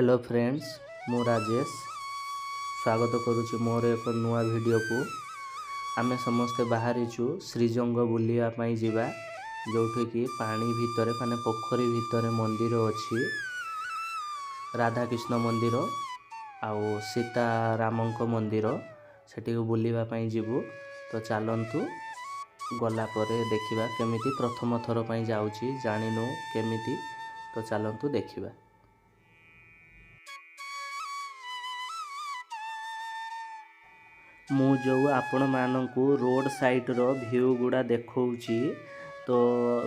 Hello friends, मु राजेश स्वागत करुच्ची मोर एक नुआ वीडियो को। आमे समस्ते बाहरीचु श्रीजंग बुलिया जीवा जोठी कि पानी भितर माने पोखरी भितर मंदिर अछि। राधा कृष्ण मंदिर आउ सीतारामंक मंदिर सेठी बुलिबा पई जीवु। तो चलंतु गला परे देखिबा केमिति प्रथम थर पई जाउची जानिनु केमिति। तो चलंतु देखिबा। मु जो आपण मानकु रोड साइड रो व्यू गुड़ा देखौची। तो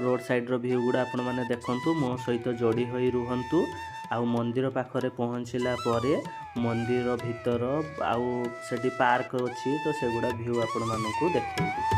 रोड साइड रो व्यू गुड़ा आपण माने देखंतु, मो सहित जोड़ी होई रुहंतु। आउ मंदिर पाखरे पहुंचला परे मंदिर भीतर आउ सेठी पार्क अछि, तो सेगुड़ा व्यू आपण मानकु देखैबी।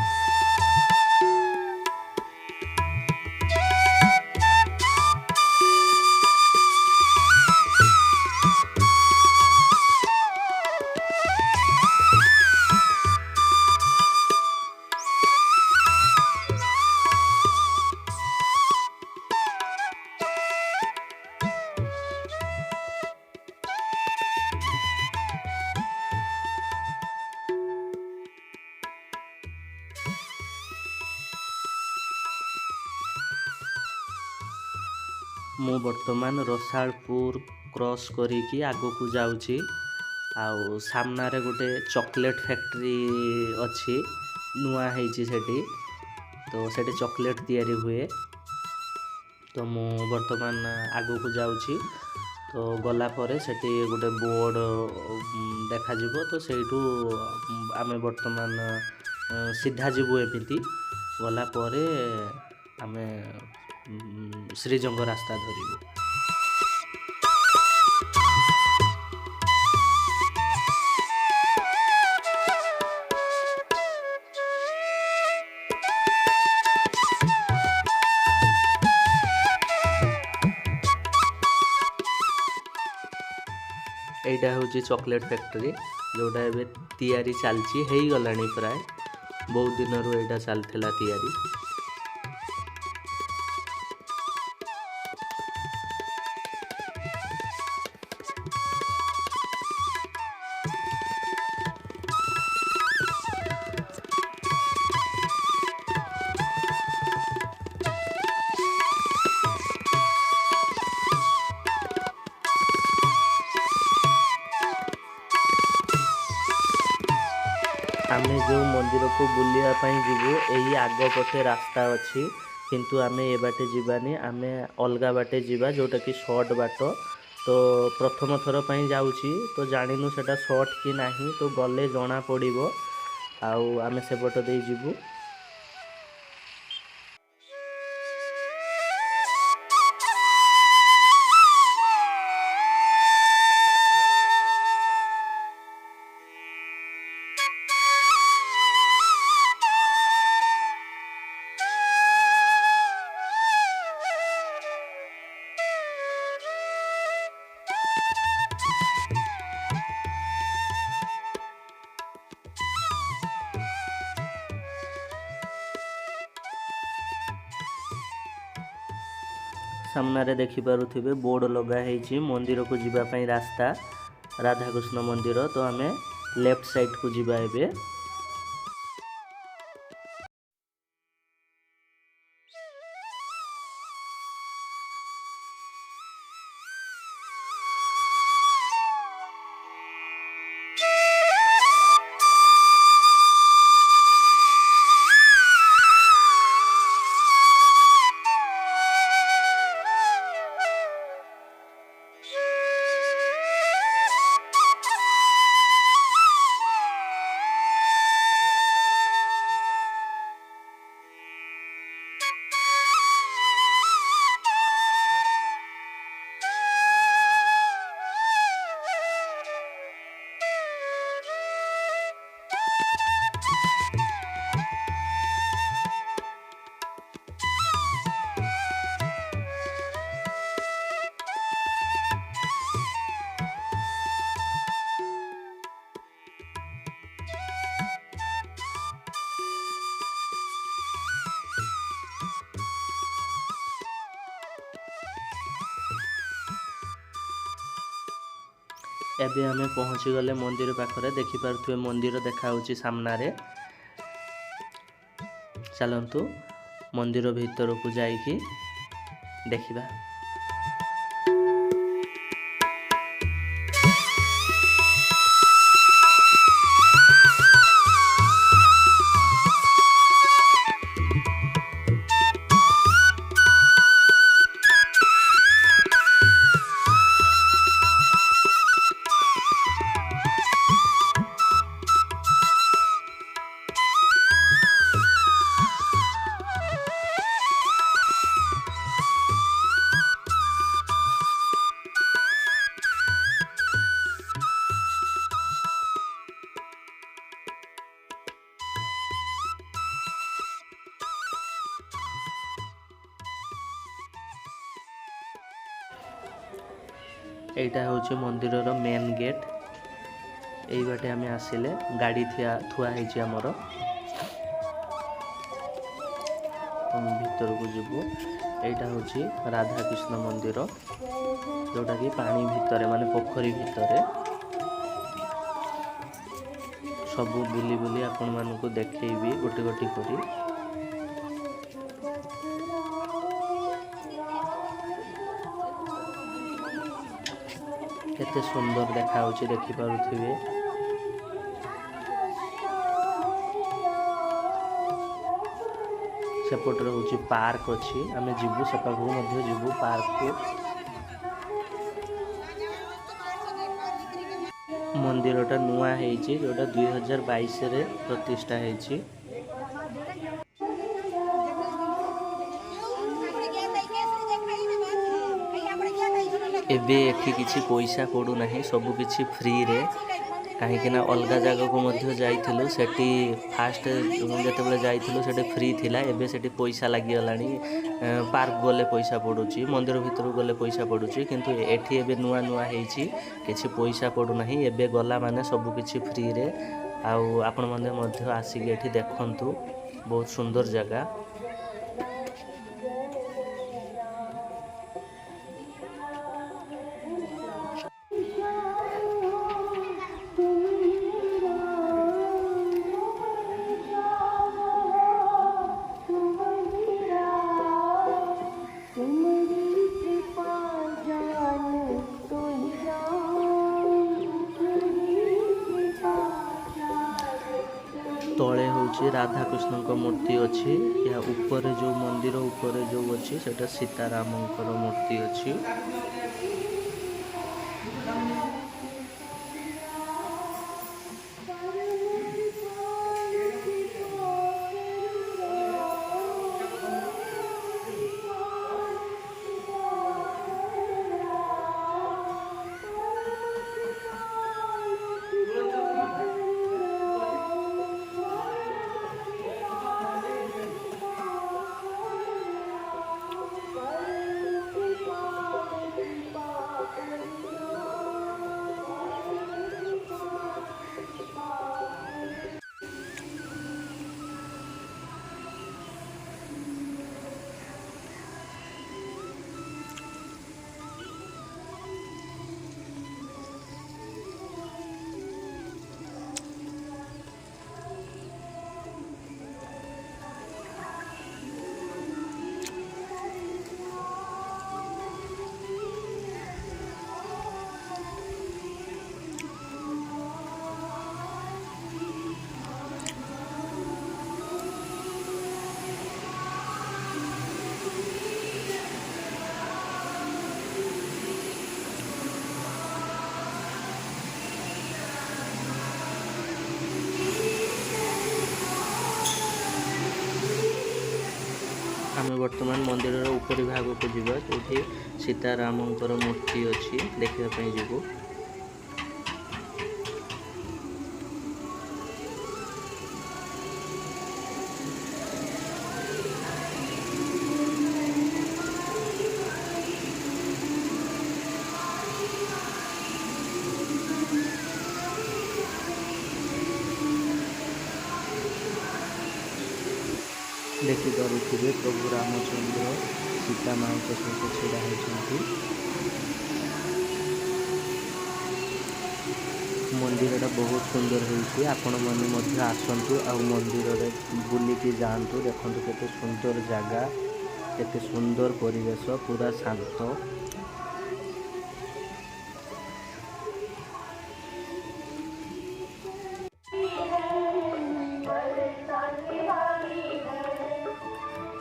मु वर्तमान रसालपुर क्रॉस करिकी आगो को जाउची। आउ सामना रे गोटे चॉकलेट फैक्ट्री अछि, नुआ हेची सेठी। तो सेठी चॉकलेट तैयारी हुए। तो मु वर्तमान आगो को जाउची। तो गला परे सेठी गोटे बोर्ड देखा जिवो। तो सेठू आमे वर्तमान सीधा जिवो एमिति। गला परे आमे श्रीजंग रास्ता धरिबो। एटा होची चॉकलेट फैक्ट्री, जोटा एबे तैयारी चलची हेई गलानी। प्राय बहुत दिन रो एटा चलथिला तैयारी। आमे जो मंदिर को बुलिया पई जीवो, एही आगो पटे रास्ता अछि। किंतु आमे ए बाटे जीवानी, आमे अलगा बाटे जीवा जोटा कि शॉर्ट बाट। तो प्रथम थर पई जाउची, तो जानिनु सेटा शॉर्ट कि नाही। तो गले जणा पड़िबो। आउ आमे से बट देई जीवु। सामना रे देखि पारुथिबे बोर्ड लगा हेची मंदिर को जीवा पई रास्ता, राधा कृष्ण मंदिर। तो आमे लेफ्ट साइड को जीवा एबे। एबे आमे पहुँची गले मंदिर पाखरे देखि पारुथुबे मंदिर देखा होची सामनारे। चलंतु मंदिर भीतर को जाइकी देखिबा। एटा होचे मंदिरर मेन गेट। एई बाटे आमे आसिले गाड़ी थुआ ହେଇଛି ଆମର। भीतर को जीवो। एटा होची राधा कृष्ण मंदिर जोटा कि पानी भितरे माने पोखरी भितरे सबु बुली बुली आपण मानकु देखैबी गोटी गोटी करी। केते सुंदर देखा होची देखि पारुथिबे। सेपटर होची पार्क अछि। आमे जिबु सेपाखु मध्ये जिबु पार्क को। मंदिरटा नुआ ହେଇଛି जोटा 2022 रे प्रतिष्ठा ହେଇଛି। एबे एठी किछि पैसा पड़ू नाही सब किछि फ्री रे। कहीं ना अलग जगह को मध्य जाइथिलु सेठी फास्ट जेतेबेले जाइथिलु सेठी फ्री थिला। एबे सेठी पैसा लागि गलानी। पार्क गले पैसा पड़ुची मंदिर भीतर गले पैसा पड़ुची किंतु एठी एबे नुआ नुआ ହେଇଛି किछि पैसा पड़ू नाही। एबे गला माने सब किछि फ्री रे। आउ आपण माने मध्य आसी एठी देखंतु बहुत सुंदर जगह। तले होची राधा कृष्ण को मूर्ति अच्छी। या ऊपर जो मंदिर ऊपर जो अच्छी सेटा सीतारामंकर मूर्ति अच्छी। आम बर्तमान मंदिर ऊपरी भाग को जीवा जो सीतारामंकर मूर्ति अच्छी देखापी जीवु। देखिपे प्रभु रामचंद्र सीता माँ सहित छड़ा होती। मंदिरटा बहुत सुंदर होइछि। आपण माने मध्य आसंतु आ मंदिर रे बुलिकी जाआंतु। देखंतु केते सुंदर जागा, केते सुंदर परिवेश, पूरा शांत।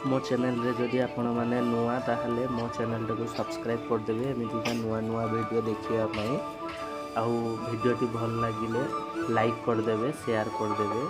मो चैनल रे जदि आपण माने नुआ ताहले मो चैनल को सब्सक्राइब कर देबे एमिति का नुआ नुआ वीडियो देखिया पई। आउ वीडियोटी भल लागिले लाइक कर देबे, शेयर कर देबे।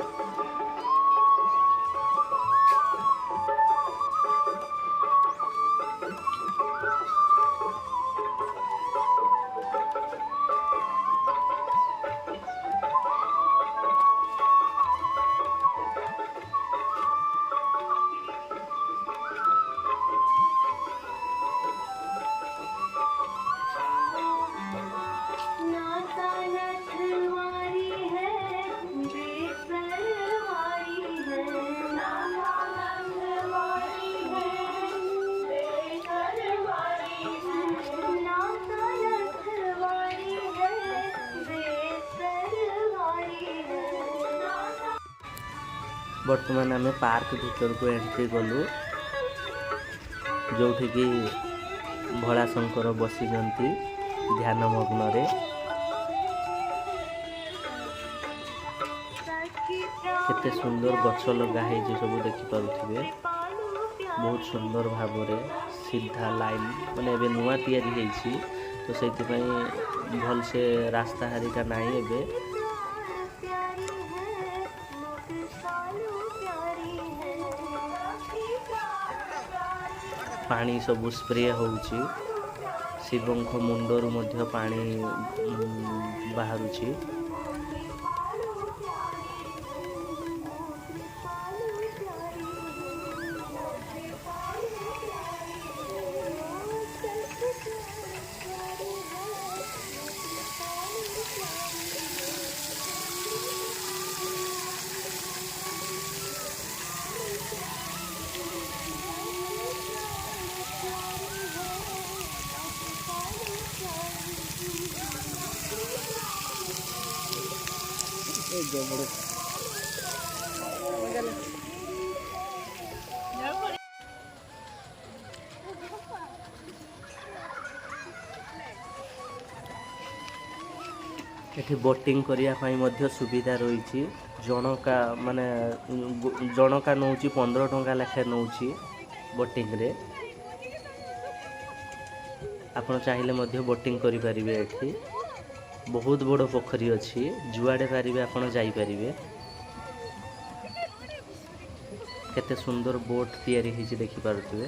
बर्तमान आम पार्क भीतर को एंट्री कलु, जो कि भोलाशंकर बसी ध्यान मग्न रे। केते सुंदर गछ लगा है सब देखि पारुथिबे। बहुत सुंदर भाव रे सीधा लाइन माने एबे नुआ तैयारी हेछि, तो सेति पई भल से रास्ता हरिका नाही। एबे पानी सब स्प्रे होउछि। शिवंख मुंडरू मध्य पानी बाहरुछि। एठी बोटिंग करिया पाई मध्य सुविधा रही। जनका माने जनका नौची 15 टंका लेखे नौची बोटिंग रे। आपण चाहिले मध्य बोटिंग करि परिबे। एठी बहुत बड़ पोखरी अछि, जुआडे पारिबे आपण जाई परिबे। केते सुंदर बोट तैयारी हिची देखि पारुथिबे।